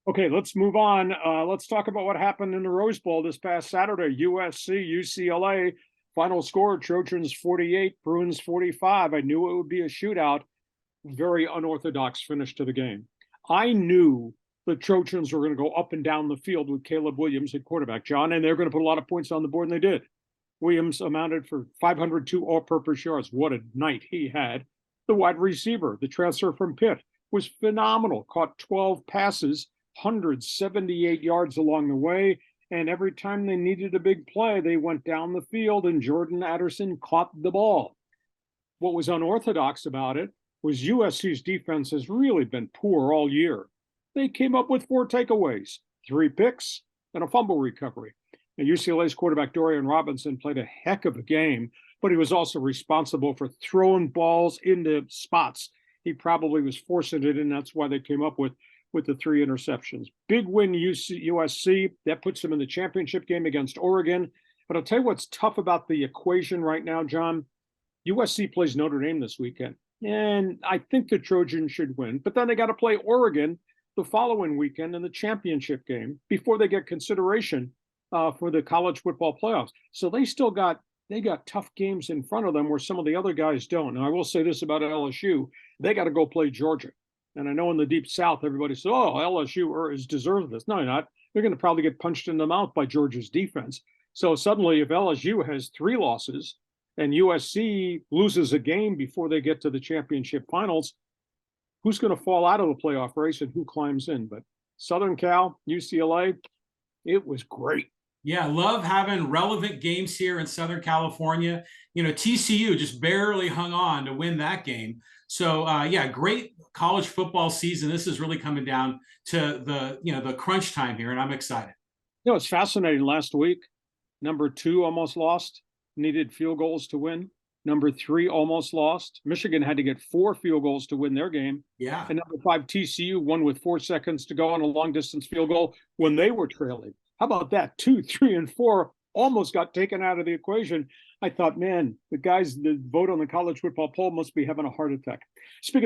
Okay, let's move on. Let's talk about what happened in the Rose Bowl this past Saturday. USC, UCLA, final score, Trojans 48, Bruins 45. I knew it would be a shootout. Very unorthodox finish to the game. I knew the Trojans were going to go up and down the field with Caleb Williams at quarterback, John, and they're going to put a lot of points on the board, and they did. Williams amounted for 502 all-purpose yards. What a night he had. The wide receiver, the transfer from Pitt, was phenomenal. Caught 12 passes, 178 yards along the way. And every time they needed a big play, they went down the field and Jordan Addison caught the ball. What was unorthodox about it was USC's defense has really been poor all year. They came up with 4 takeaways, 3 picks, and a fumble recovery. Now, UCLA's quarterback Dorian Robinson played a heck of a game, but he was also responsible for throwing balls into spots. He probably was forcing it, and that's why they came up with the 3 interceptions. Big win USC. That puts them in the championship game against Oregon. But I'll tell you what's tough about the equation right now, John. USC plays Notre Dame this weekend, and I think the Trojans should win. But then they got to play Oregon the following weekend in the championship game before they get consideration for the college football playoffs. So they got tough games in front of them where some of the other guys don't. And I will say this about LSU. They got to go play Georgia. And I know in the Deep South, everybody says, oh, LSU is deserves this. No, they're not. They're going to probably get punched in the mouth by Georgia's defense. So suddenly, if LSU has 3 losses and USC loses a game before they get to the championship finals, who's going to fall out of the playoff race and who climbs in? But Southern Cal, UCLA, it was great. Yeah, love having relevant games here in Southern California. TCU just barely hung on to win that game. So, great college football season. This is really coming down to the crunch time here, and I'm excited. It's fascinating. Last week, number 2 almost lost, needed field goals to win. Number 3 almost lost. Michigan had to get 4 field goals to win their game. Yeah. And number 5, TCU won with 4 seconds to go on a long-distance field goal when they were trailing. How about that? 2, 3, and 4 almost got taken out of the equation. I thought, man, the guys that vote on the college football poll must be having a heart attack. Speaking of